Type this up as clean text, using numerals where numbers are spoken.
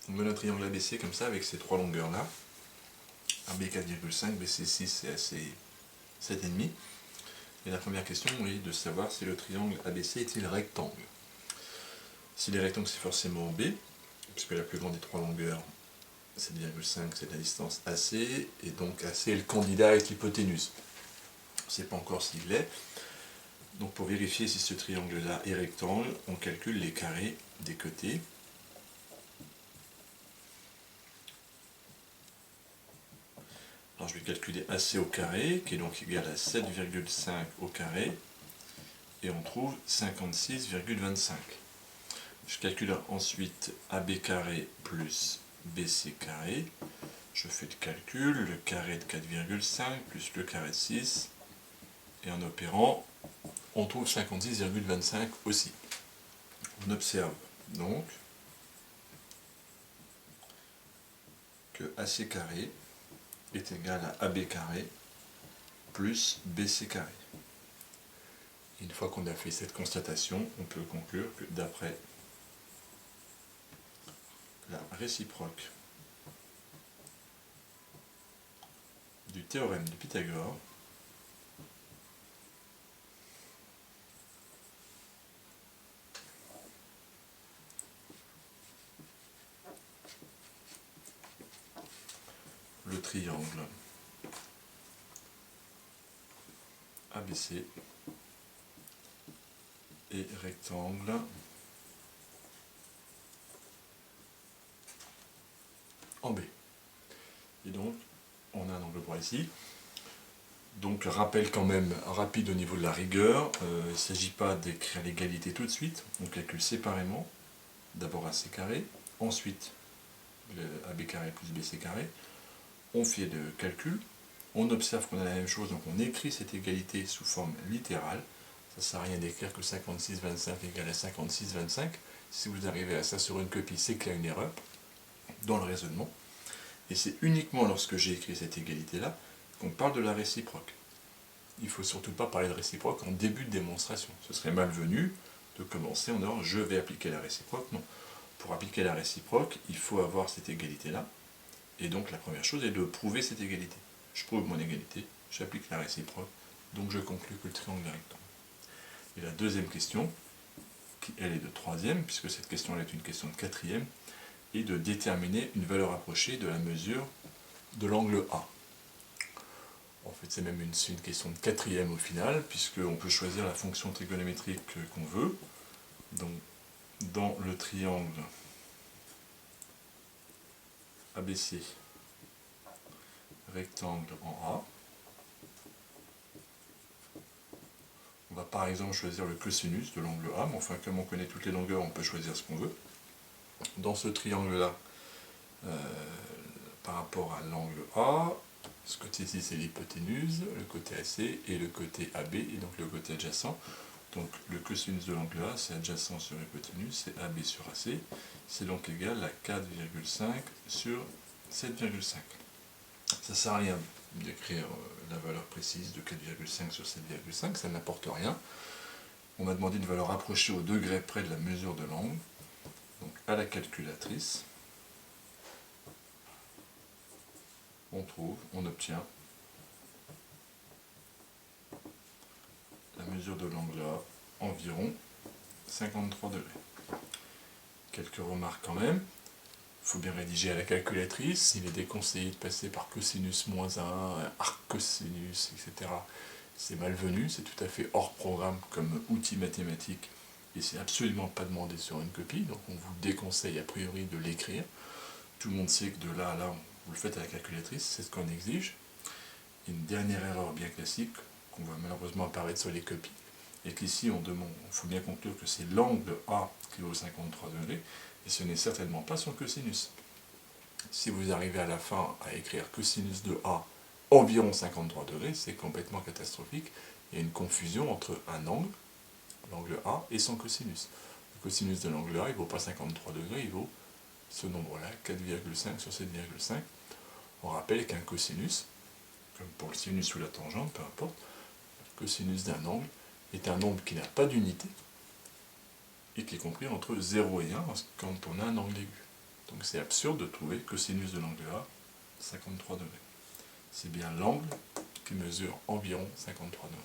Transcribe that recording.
On met un triangle ABC comme ça avec ces trois longueurs là. AB 4,5, BC 6 et AC 7,5. Et la première question est de savoir si le triangle ABC est-il rectangle. S'il est rectangle, c'est forcément B, puisque la plus grande des trois longueurs, 7,5, c'est la distance AC, et donc AC est le candidat avec l'hypoténuse. On ne sait pas encore s'il l'est. Donc pour vérifier si ce triangle-là est rectangle, on calcule les carrés des côtés. Alors je vais calculer AC au carré, qui est donc égal à 7,5 au carré, et on trouve 56,25. Je calcule ensuite AB carré plus BC carré. Je fais le calcul, le carré de 4,5 plus le carré de 6, et en opérant, on trouve 56,25 aussi. On observe donc que AC carré est égal à AB carré plus BC carré. Une fois qu'on a fait cette constatation, on peut conclure que d'après la réciproque du théorème de Pythagore, le triangle ABC est rectangle en B. Et donc, on a un angle droit ici. Donc, rappel quand même rapide au niveau de la rigueur, il ne s'agit pas d'écrire l'égalité tout de suite, on calcule séparément, d'abord AC carré, ensuite le AB carré plus BC carré, on fait le calcul, on observe qu'on a la même chose, donc on écrit cette égalité sous forme littérale. Ça ne sert à rien d'écrire que 56,25 égale à 56,25. Si vous arrivez à ça sur une copie, c'est qu'il y a une erreur dans le raisonnement. Et c'est uniquement lorsque j'ai écrit cette égalité-là qu'on parle de la réciproque. Il ne faut surtout pas parler de réciproque en début de démonstration. Ce serait malvenu de commencer en disant « je vais appliquer la réciproque ». Non. Pour appliquer la réciproque, il faut avoir cette égalité-là. Et donc la première chose est de prouver cette égalité. Je prouve mon égalité, j'applique la réciproque, donc je conclus que le triangle est rectangle. Et la deuxième question, qui elle est de troisième, puisque cette question est une question de quatrième, est de déterminer une valeur approchée de la mesure de l'angle A. En fait, c'est même une question de quatrième au final, puisqu'on peut choisir la fonction trigonométrique qu'on veut. Donc, dans le triangle ABC rectangle en A, on va par exemple choisir le cosinus de l'angle A, mais enfin comme on connaît toutes les longueurs, on peut choisir ce qu'on veut. Dans ce triangle-là, par rapport à l'angle A, ce côté-ci c'est l'hypoténuse, le côté AC, et le côté AB, et donc le côté adjacent. Donc le cosinus de l'angle A, c'est adjacent sur hypoténuse, c'est AB sur AC, c'est donc égal à 4,5 sur 7,5. Ça ne sert à rien d'écrire la valeur précise de 4,5 sur 7,5, ça n'apporte rien. On m'a demandé une valeur approchée au degré près de la mesure de l'angle. Donc à la calculatrice, on obtient la mesure de l'angle A, environ 53 degrés. Quelques remarques quand même. Il faut bien rédiger à la calculatrice, il est déconseillé de passer par cosinus moins 1, arc cosinus, etc. C'est malvenu, c'est tout à fait hors programme comme outil mathématique, et c'est absolument pas demandé sur une copie, donc on vous déconseille a priori de l'écrire. Tout le monde sait que de là à là, vous le faites à la calculatrice, c'est ce qu'on exige. Une dernière erreur bien classique, qu'on voit malheureusement apparaître sur les copies, et qu'ici on faut bien conclure que c'est l'angle A qui vaut 53 degrés, et ce n'est certainement pas son cosinus. Si vous arrivez à la fin à écrire cosinus de A environ 53 degrés, c'est complètement catastrophique. Il y a une confusion entre un angle, l'angle A, et son cosinus. Le cosinus de l'angle A, il ne vaut pas 53 degrés, il vaut ce nombre-là, 4,5 sur 7,5. On rappelle qu'un cosinus, comme pour le sinus ou la tangente, peu importe, le cosinus d'un angle est un nombre qui n'a pas d'unité, et qui est compris entre 0 et 1 quand on a un angle aigu. Donc Donc c'est absurde de trouver que sinus de l'angle A, 53 degrés. C'est bien l'angle qui mesure environ 53 degrés.